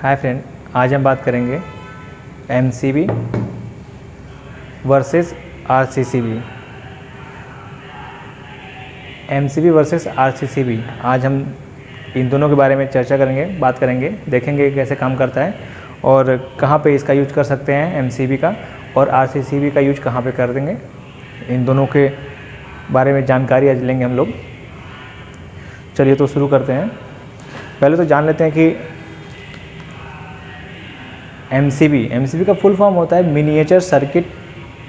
Hi friend, आज हम बात करेंगे MCB versus RCCB. MCB versus RCCB, आज हम इन दोनों के बारे में चर्चा करेंगे, बात करेंगे, देखेंगे कैसे काम करता है और कहाँ पे इसका यूज कर सकते हैं एमसीबी का, और आरसीसीबी का यूज कहाँ पे कर देंगे। इन दोनों के बारे में जानकारी आज लेंगे हम लोग। चलिए तो शुरू करते हैं। पहले तो जान लेते हैं कि एमसीबी का फुल फॉर्म होता है मिनिएचर सर्किट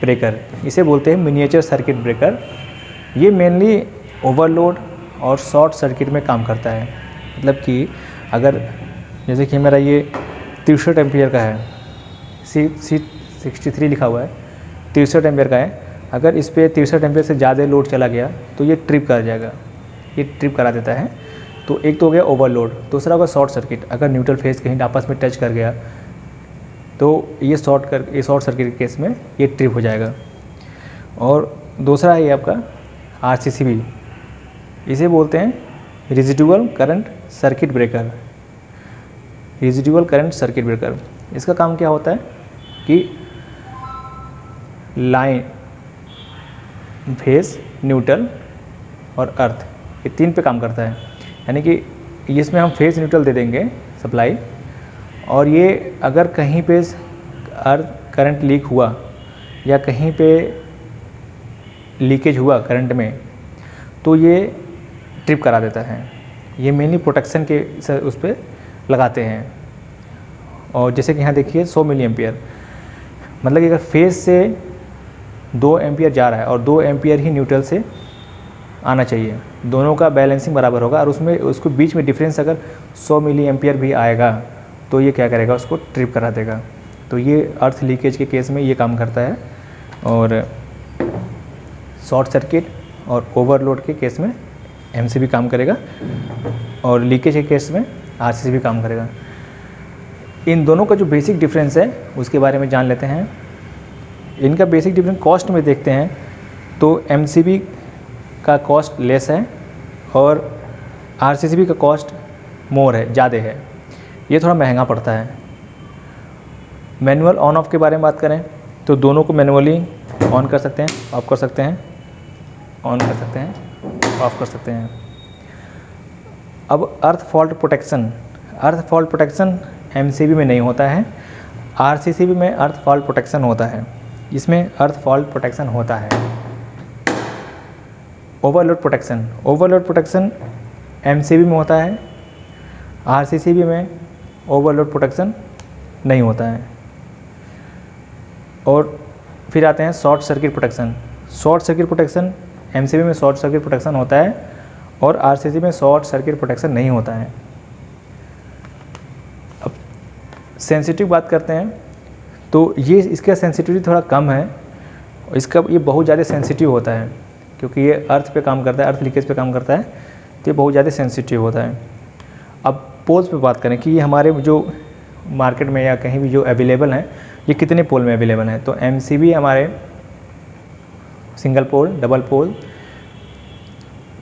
ब्रेकर। इसे बोलते हैं मिनिएचर सर्किट ब्रेकर। ये मेनली ओवरलोड और शॉर्ट सर्किट में काम करता है। मतलब कि अगर जैसे कि मेरा ये 63 एम्पियर का है, C63 लिखा हुआ है, 63 एम्पियर का है। अगर इस पर 63 एम्पियर से ज़्यादा लोड चला गया तो ये ट्रिप कर जाएगा, ये ट्रिप करा देता है। तो एक तो हो गया ओवरलोड, दूसरा होगा शॉर्ट सर्किट। अगर न्यूट्रल फेज कहीं आपस में टच कर गया तो ये शॉर्ट सर्किट के केस में ये ट्रिप हो जाएगा। और दूसरा है ये आपका आरसीसीबी। इसे बोलते हैं residual current circuit breaker. Residual current circuit breaker, इसका काम क्या होता है कि लाइन, फेस, न्यूट्रल और अर्थ, ये तीन पे काम करता है। यानी कि इसमें हम फेस न्यूट्रल दे देंगे सप्लाई, और ये अगर कहीं पे अर्थ करंट लीक हुआ या कहीं पे लीकेज हुआ करंट में तो ये ट्रिप करा देता है। ये मेनली प्रोटेक्शन के उस पर लगाते हैं। और जैसे कि यहाँ देखिए 100 मिली एम्पियर, मतलब कि अगर फेज से 2 एम्पियर जा रहा है और 2 एम्पियर ही न्यूट्रल से आना चाहिए, दोनों का बैलेंसिंग बराबर होगा, और उसमें उसको बीच में डिफरेंस अगर 100 मिली एम्पियर भी आएगा तो ये क्या करेगा, उसको ट्रिप करा देगा। तो ये अर्थ लीकेज के केस में ये काम करता है, और शॉर्ट सर्किट और ओवरलोड के केस में एमसीबी काम करेगा, और लीकेज के केस में आरसीसीबी काम करेगा। इन दोनों का जो बेसिक डिफरेंस है उसके बारे में जान लेते हैं। इनका बेसिक डिफरेंस कॉस्ट में देखते हैं तो एमसीबी का कॉस्ट लेस है और आरसीसीबी का कॉस्ट मोर है, ज़्यादा है। ये थोड़ा महंगा पड़ता है। मैनुअल ऑन ऑफ के बारे में बात करें तो दोनों को मैनुअली ऑन कर सकते हैं, ऑफ कर सकते हैं, ऑन कर सकते हैं, ऑफ कर सकते हैं। अब अर्थ फॉल्ट प्रोटेक्शन एमसीबी में नहीं होता है, आरसीसीबी में अर्थ फॉल्ट प्रोटेक्शन होता है। इसमें अर्थ फॉल्ट प्रोटेक्शन होता है। ओवरलोड प्रोटेक्शन एमसीबी में होता है, आरसीसीबी में ओवरलोड प्रोटेक्शन नहीं होता है। और फिर आते हैं शॉर्ट सर्किट प्रोटेक्शन एमसीबी में शॉर्ट सर्किट प्रोटेक्शन होता है और आरसीसीबी में शॉर्ट सर्किट प्रोटेक्शन नहीं होता है। अब सेंसिटिव बात करते हैं तो ये इसका सेंसिटिविटी थोड़ा कम है। ये बहुत ज़्यादा सेंसिटिव होता है क्योंकि ये अर्थ पे काम करता है, अर्थ लीकेज पे काम करता है, तो ये बहुत ज़्यादा सेंसिटिव होता है। अब पोल्स पे बात करें कि ये हमारे जो मार्केट में या कहीं भी जो अवेलेबल हैं, ये कितने पोल में अवेलेबल हैं। तो एमसीबी हमारे सिंगल पोल, डबल पोल,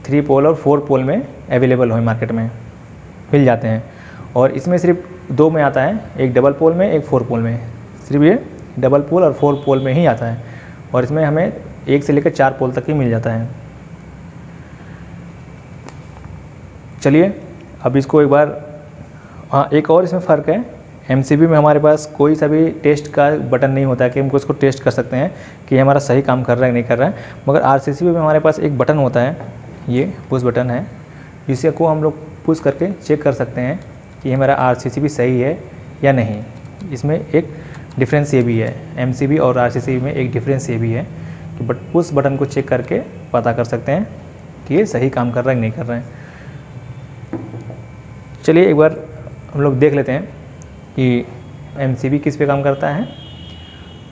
3 पोल और 4 पोल में अवेलेबल हो, मार्केट में मिल जाते हैं। और इसमें सिर्फ 2 में आता है, एक डबल पोल में, एक 4 पोल में। सिर्फ ये डबल पोल और 4 पोल में ही आता है, और इसमें हमें 1 से लेकर 4 पोल तक ही मिल जाता है। चलिए अब इसको एक बार, हाँ एक और इसमें फ़र्क है। एमसीबी में हमारे पास कोई सा भी टेस्ट का बटन नहीं होता है कि हम उसको टेस्ट कर सकते हैं कि हमारा सही काम कर रहा है नहीं कर रहा है। मगर आरसीसीबी में हमारे पास एक बटन होता है, ये पुश बटन है, जिसे को हम लोग पुश करके चेक कर सकते हैं कि हमारा आरसीसीबी सही है या नहीं। इसमें एक डिफरेंस ये भी है, एमसीबी और आरसीसीबी में एक डिफरेंस ये भी है कि पुश बटन को चेक करके पता कर सकते हैं कि ये सही काम कर रहा है नहीं कर रहा है। चलिए एक बार हम लोग देख लेते हैं कि एमसीबी किस पे काम करता है,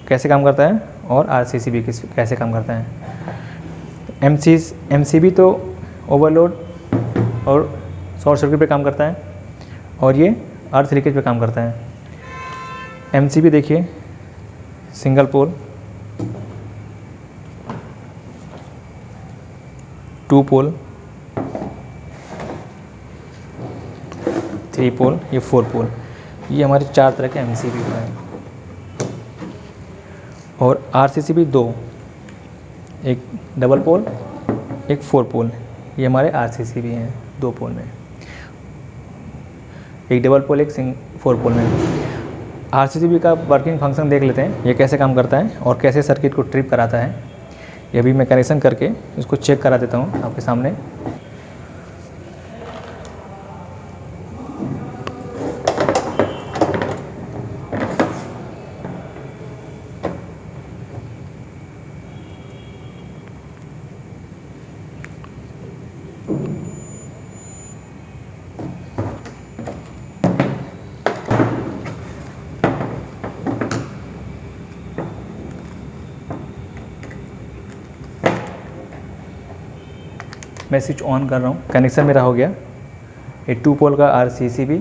कैसे काम करता है, और आरसीसीबी कैसे काम करता है। एमसीबी तो ओवरलोड और शॉर्ट सर्किट पे काम करता है, और ये अर्थ लीकेज पे काम करता है। एमसीबी देखिए सिंगल पोल, 2 पोल, 3 पोल, ये 4 पोल। ये हमारे 4 तरह के MCB हैं और RCCB 2, एक डबल पोल, एक 4 पोल। ये हमारे RCCB हैं 2 पोल में, एक डबल पोल, एक 4 पोल में। RCCB का वर्किंग फंक्शन देख लेते हैं, ये कैसे काम करता है और कैसे सर्किट को ट्रिप कराता है। ये भी मैं कनेक्शन करके इसको चेक करा देता हूँ आपके सामने। मैं स्विच ऑन कर रहा हूँ, कनेक्शन मेरा हो गया। ये 2 पोल का RCCB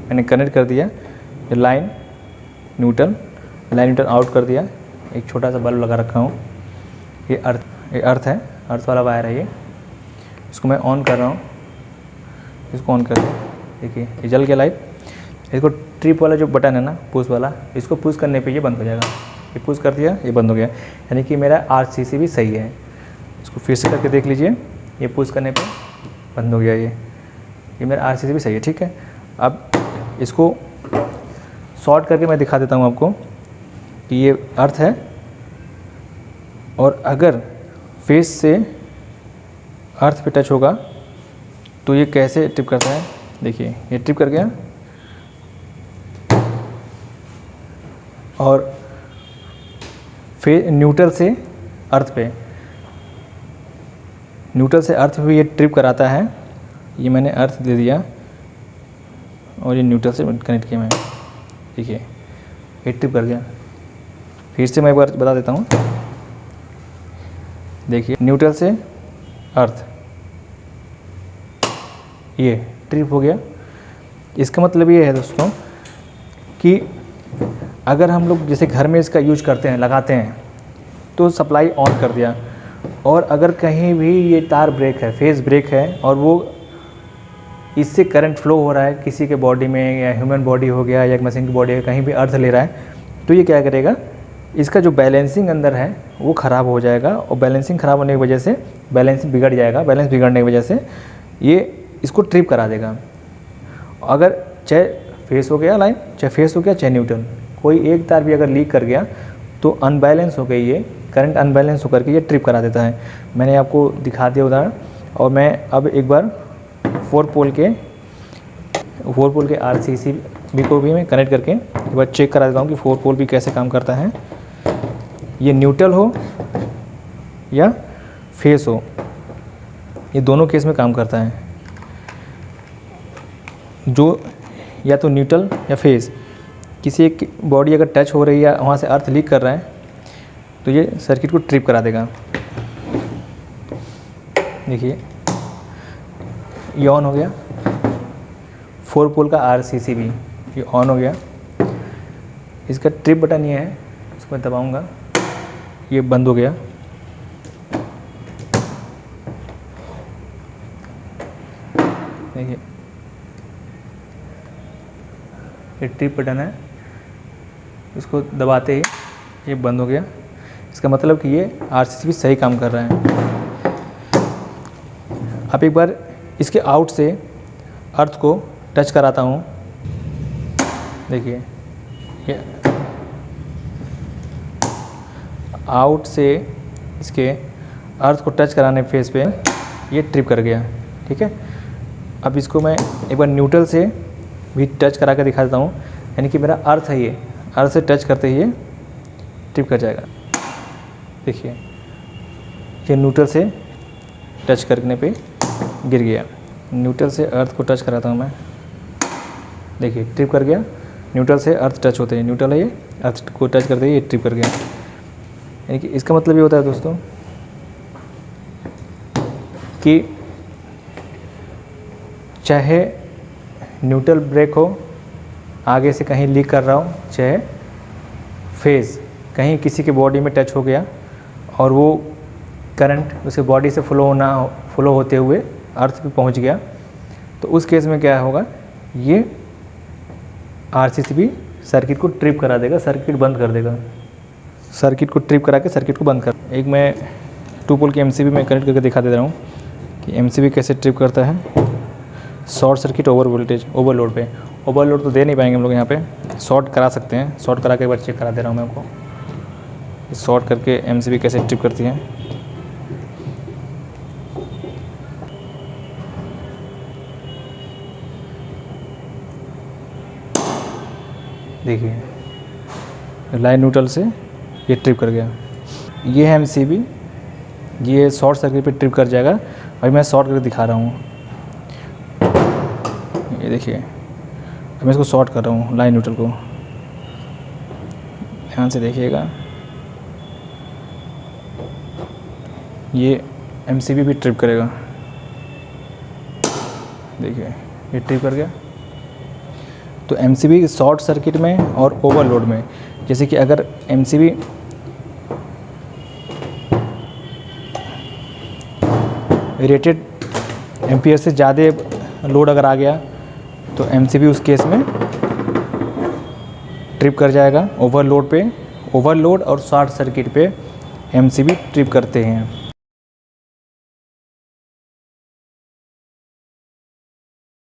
मैंने कनेक्ट कर दिया। ये लाइन न्यूट्रल आउट कर दिया। एक छोटा सा बल्ब लगा रखा हूँ। ये अर्थ है, अर्थ वाला वायर है ये। इसको मैं ऑन कर रहा हूँ, इसको ऑन कर दिया। देखिए ये जल गया लाइट। इसको ट्रिप वाला जो बटन है ना, पुश वाला, इसको पुश करने पे ये बंद हो जाएगा। ये पुश कर दिया, ये बंद हो गया, यानी कि मेरा RCCB सही है। इसको फिर से करके देख लीजिए, ये पुश करने पे बंद हो गया। ये मेरा RCCB सही है, ठीक है। अब इसको शॉर्ट करके मैं दिखा देता हूँ आपको कि ये अर्थ है और अगर फेस से अर्थ पे टच होगा तो ये कैसे ट्रिप करता है। देखिए ये ट्रिप कर गया और फिर न्यूट्रल से अर्थ पे ये ट्रिप कराता है। ये मैंने अर्थ दे दिया और ये न्यूट्रल से कनेक्ट किया मैं। देखिए ये ट्रिप कर गया। फिर से मैं एक बार बता देता हूँ। देखिए न्यूट्रल से अर्थ, ये ट्रिप हो गया। इसका मतलब ये है दोस्तों कि अगर हम लोग जैसे घर में इसका यूज करते हैं, लगाते हैं, तो सप्लाई ऑन कर दिया और अगर कहीं भी ये तार ब्रेक है, फेस ब्रेक है और वो इससे करंट फ्लो हो रहा है किसी के बॉडी में, या ह्यूमन बॉडी हो गया या मशीन की बॉडी है, कहीं भी अर्थ ले रहा है, तो ये क्या करेगा, इसका जो बैलेंसिंग अंदर है वो ख़राब हो जाएगा और बैलेंसिंग ख़राब होने की वजह से बैलेंस बिगड़ जाएगा। बैलेंस बिगड़ने की वजह से ये इसको ट्रिप करा देगा। अगर चाहे फेस हो गया लाइन, चाहे फेस हो गया, चाहे न्यूट्रल, कोई एक तार भी अगर लीक कर गया तो अनबैलेंस हो गई, ये करंट अनबैलेंस होकर के ये ट्रिप करा देता है। मैंने आपको दिखा दिया उदाहरण। और मैं अब एक बार 4 पोल के RCCB को भी मैं कनेक्ट करके एक बार चेक करा देता हूँ कि 4 पोल भी कैसे काम करता है। ये न्यूट्रल हो या फेस हो, ये दोनों केस में काम करता है। जो या तो न्यूट्रल या फेस, किसी एक बॉडी अगर टच हो रही है, वहाँ से अर्थ लीक कर रहा है, तो ये सर्किट को ट्रिप करा देगा। देखिए ये ऑन हो गया, 4 पोल का RCCB ये ऑन हो गया। इसका ट्रिप बटन ये है, इसको मैं दबाऊंगा, ये बंद हो गया। देखिए ये ट्रिप बटन है, इसको दबाते ही ये बंद हो गया। इसका मतलब कि ये RCCB सही काम कर रहा है। अब एक बार इसके आउट से अर्थ को टच कराता हूँ। देखिए ये आउट से इसके अर्थ को टच कराने फेस पे ये ट्रिप कर गया, ठीक है। अब इसको मैं एक बार न्यूट्रल से भी टच करा कर दिखा देता हूँ, यानी कि मेरा अर्थ है, ये अर्थ से टच करते ही ये ट्रिप कर जाएगा। देखिए ये न्यूट्रल से टच करने पे गिर गया। न्यूट्रल से अर्थ को टच कराता हूँ मैं, देखिए ट्रिप कर गया। न्यूट्रल से अर्थ टच होते हैं, न्यूट्रल है ये, अर्थ को टच करते ही ये ट्रिप कर गया। यानी कि इसका मतलब ये होता है दोस्तों कि चाहे न्यूट्रल ब्रेक हो, आगे से कहीं लीक कर रहा हो, चाहे फेस कहीं किसी के बॉडी में टच हो गया और वो करंट उसके बॉडी से फ्लो होते हुए अर्थ पे पहुंच गया, तो उस केस में क्या होगा, ये RCCB सर्किट को ट्रिप करा देगा, सर्किट बंद कर देगा, सर्किट को ट्रिप करा के सर्किट को बंद कर। एक मैं 2 पोल की MCB में कनेक्ट करके दिखा दे रहा हूँ कि MCB कैसे ट्रिप करता है। Short circuit over voltage overload पे, ओवरलोड तो दे नहीं पाएंगे हम लोग यहाँ पे, शॉर्ट करा सकते हैं। शॉर्ट करा के एक बार चेक करा दे रहा हूँ मैं आपको, शॉर्ट करके MCB कैसे ट्रिप करती है। देखिए लाइन न्यूट्रल से ये ट्रिप कर गया। ये है MCB, ये शॉर्ट सर्किट पे ट्रिप कर जाएगा। अभी मैं शॉर्ट करके दिखा रहा हूँ, ये देखिए। अब मैं इसको शॉर्ट कर रहा हूँ लाइन न्यूट्रल को, ध्यान से देखिएगा। ये MCB भी ट्रिप करेगा, देखिए ये ट्रिप कर गया। तो MCB शॉर्ट सर्किट में और ओवरलोड में, जैसे कि अगर MCB रेटेड एम्पियर से ज़्यादा लोड अगर आ गया तो MCB उस केस में ट्रिप कर जाएगा ओवरलोड पे। ओवरलोड और शॉर्ट सर्किट पे MCB ट्रिप करते हैं।